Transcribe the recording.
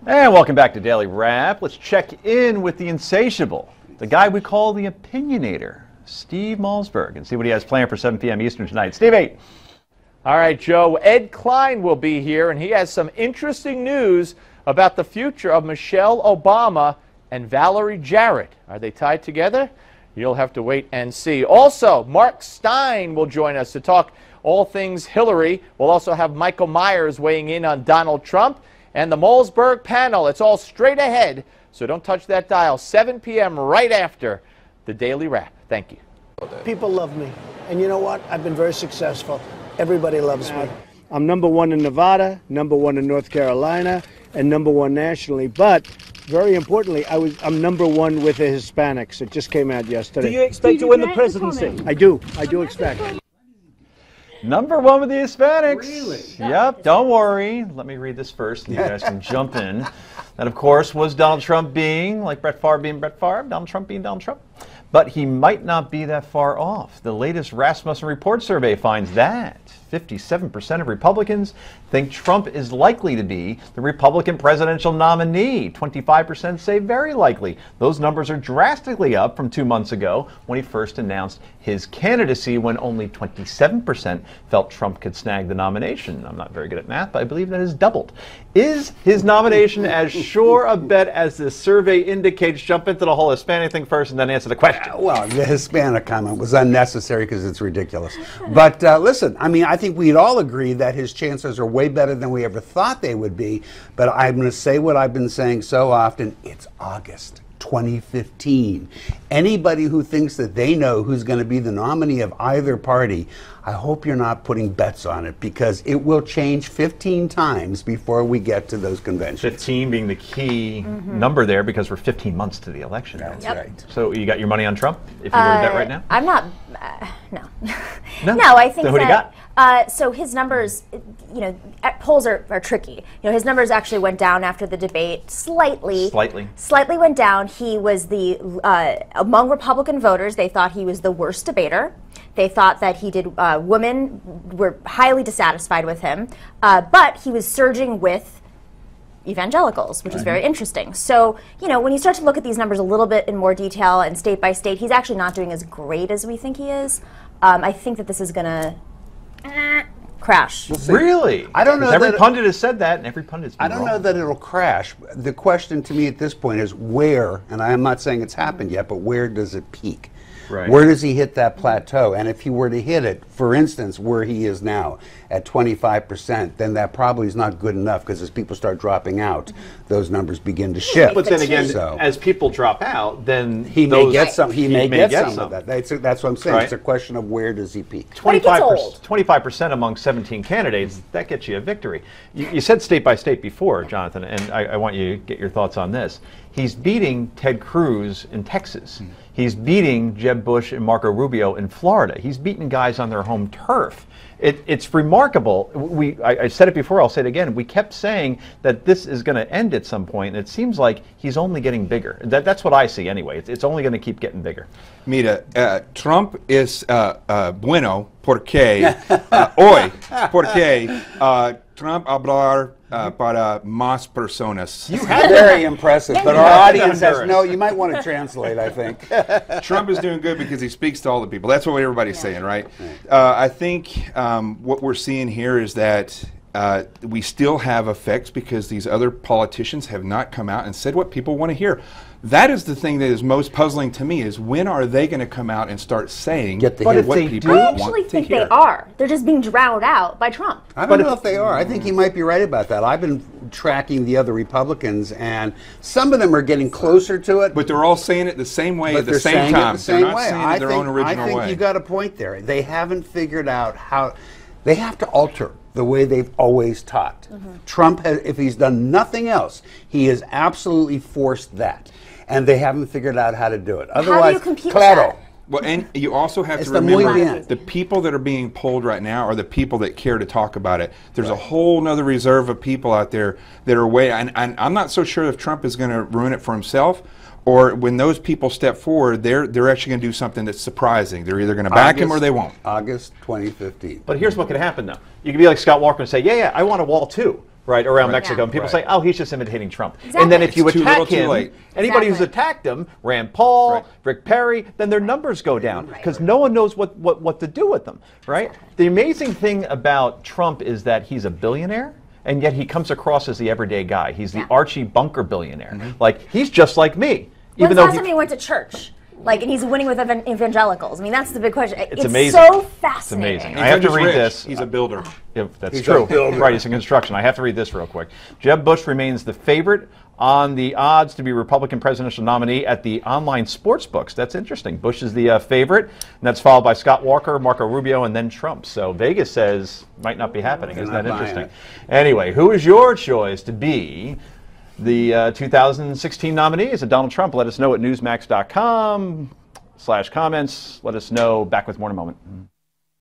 And welcome back to Daily Wrap. Let's check in with the insatiable, the guy we call the opinionator, Steve Malzberg, and see what he has planned for 7 p.m. Eastern tonight. Stevie. All right, Joe. Ed Klein will be here, and he has some interesting news about the future of Michelle Obama and Valerie Jarrett. Are they tied together? You'll have to wait and see. Also, Mark Stein will join us to talk all things Hillary. We'll also have Michael Myers weighing in on Donald Trump and the Malzberg panel. It's all straight ahead, so don't touch that dial. 7 p.m. right after the Daily Wrap. Thank you. People love me. And you know what? I've been very successful. Everybody loves me. I'm #1 in Nevada, #1 in North Carolina, and #1 nationally. But very importantly, I'm #1 with the Hispanics. It just came out yesterday. Do you expect to win the presidency? I do expect. #1 with the Hispanics. Really? Yep, don't worry. Let me read this first, and you guys can jump in. That, of course, was Donald Trump being, like Brett Favre being Brett Favre, Donald Trump being Donald Trump. But he might not be that far off. The latest Rasmussen Report survey finds that 57% of Republicans think Trump is likely to be the Republican presidential nominee. 25% say very likely. Those numbers are drastically up from 2 months ago when he first announced his candidacy, when only 27% felt Trump could snag the nomination. I'm not very good at math, but I believe that has doubled. Is his nomination as sure a bet as this survey indicates? Jump into the whole Hispanic thing first and then answer the question. Well, the Hispanic comment was unnecessary because it's ridiculous. But listen, I mean, I think we'd all agree that his chances are way better than we ever thought they would be. But I'm going to say what I've been saying so often. It's August 2015. Anybody who thinks that they know who's going to be the nominee of either party, I hope you're not putting bets on it, because it will change 15 times before we get to those conventions. 15 being the key number there, because we're 15 months to the election. That's right. So you got your money on Trump, if you were to bet right now? I'm not, no. No? No, I think so who do you got? So his numbers, you know, polls are tricky. You know, his numbers actually went down after the debate slightly. Slightly went down. He was the, among Republican voters, they thought he was the worst debater. They thought that he did, women were highly dissatisfied with him, but he was surging with evangelicals, which is very interesting. So, you know, when you start to look at these numbers a little bit in more detail and state by state, he's actually not doing as great as we think he is. I think that this is going to crash. Really? I don't know. Every pundit has said that, and every pundit's been I don't wrong. know that it'll crash. The question to me at this point is where, and I am not saying it's happened yet, but where does it peak? Right. Where does he hit that plateau? And if he were to hit it, for instance, where he is now at 25%, then that probably is not good enough, because as people start dropping out, those numbers begin to shift. But then again, as people drop out, then he may get some. He may get some of that. That's what I'm saying. Right. It's a question of where does he peak. 25% among 17 candidates, that gets you a victory. You said state by state before, Jonathan, and I want you to get your thoughts on this. He's beating Ted Cruz in Texas. He's beating Jeb Bush and Marco Rubio in Florida. He's beating guys on their home turf. It's remarkable. I said it before, I'll say it again. We kept saying that this is going to end at some point, and it seems like he's only getting bigger. That's what I see anyway. It's only going to keep getting bigger. Mira, Trump es bueno porque hoy, porque Trump hablar para más personas. Very impressive, but our audience has no. You might want to translate, I think. Trump is doing good because he speaks to all the people. That's what everybody's saying, right? I think what we're seeing here is that we still have effects because these other politicians have not come out and said what people want to hear. That is the thing that is most puzzling to me, is when are they going to come out and start saying what people want to hear? I actually think they are. They're just being drowned out by Trump. I don't know if they are. I think he might be right about that. I've been tracking the other Republicans, and some of them are getting closer to it. But they're all saying it the same way at the same time. They're not saying it their own original way. I think you got a point there. They haven't figured out how. They have to alter the way they've always taught. Trump has, if he's done nothing else, he has absolutely forced that. And they haven't figured out how to do it. Otherwise, how do you compete with that? Well, and you also have to remember the people that are being polled right now are the people that care to talk about it. There's a whole nother reserve of people out there that are way, and I'm not so sure if Trump is going to ruin it for himself, or when those people step forward, they're actually going to do something that's surprising. They're either going to back him or they won't. August 2015. But here's what could happen, though. You could be like Scott Walker and say, yeah, I want a wall too. right, around Right. Mexico, and people Right. say, oh, he's just imitating Trump. Exactly. And then if you It's too little, attack too him, late. anybody who's Exactly. attacked him, Rand Paul, Right. Rick Perry, then their numbers go down because no one knows what to do with them, right? The amazing thing about Trump is that he's a billionaire, and yet he comes across as the everyday guy. He's the Archie Bunker billionaire. Like, he's just like me. When's the though last time he went to church? Like, and he's winning with evangelicals. I mean, that's the big question. It's amazing. so fascinating. amazing. He's I have to not just read rich, this. He's a builder. Yeah, that's He's true. a builder. Right, he's in construction. I have to read this real quick. Jeb Bush remains the favorite on the odds to be Republican presidential nominee at the online sports books. That's interesting. Bush is the favorite, and that's followed by Scott Walker, Marco Rubio, and then Trump. So Vegas says might not be happening. Isn't that not buying interesting? it. Anyway, who is your choice to be the 2016 nominee? Is it Donald Trump? Let us know at newsmax.com/comments. Let us know. Back with more in a moment.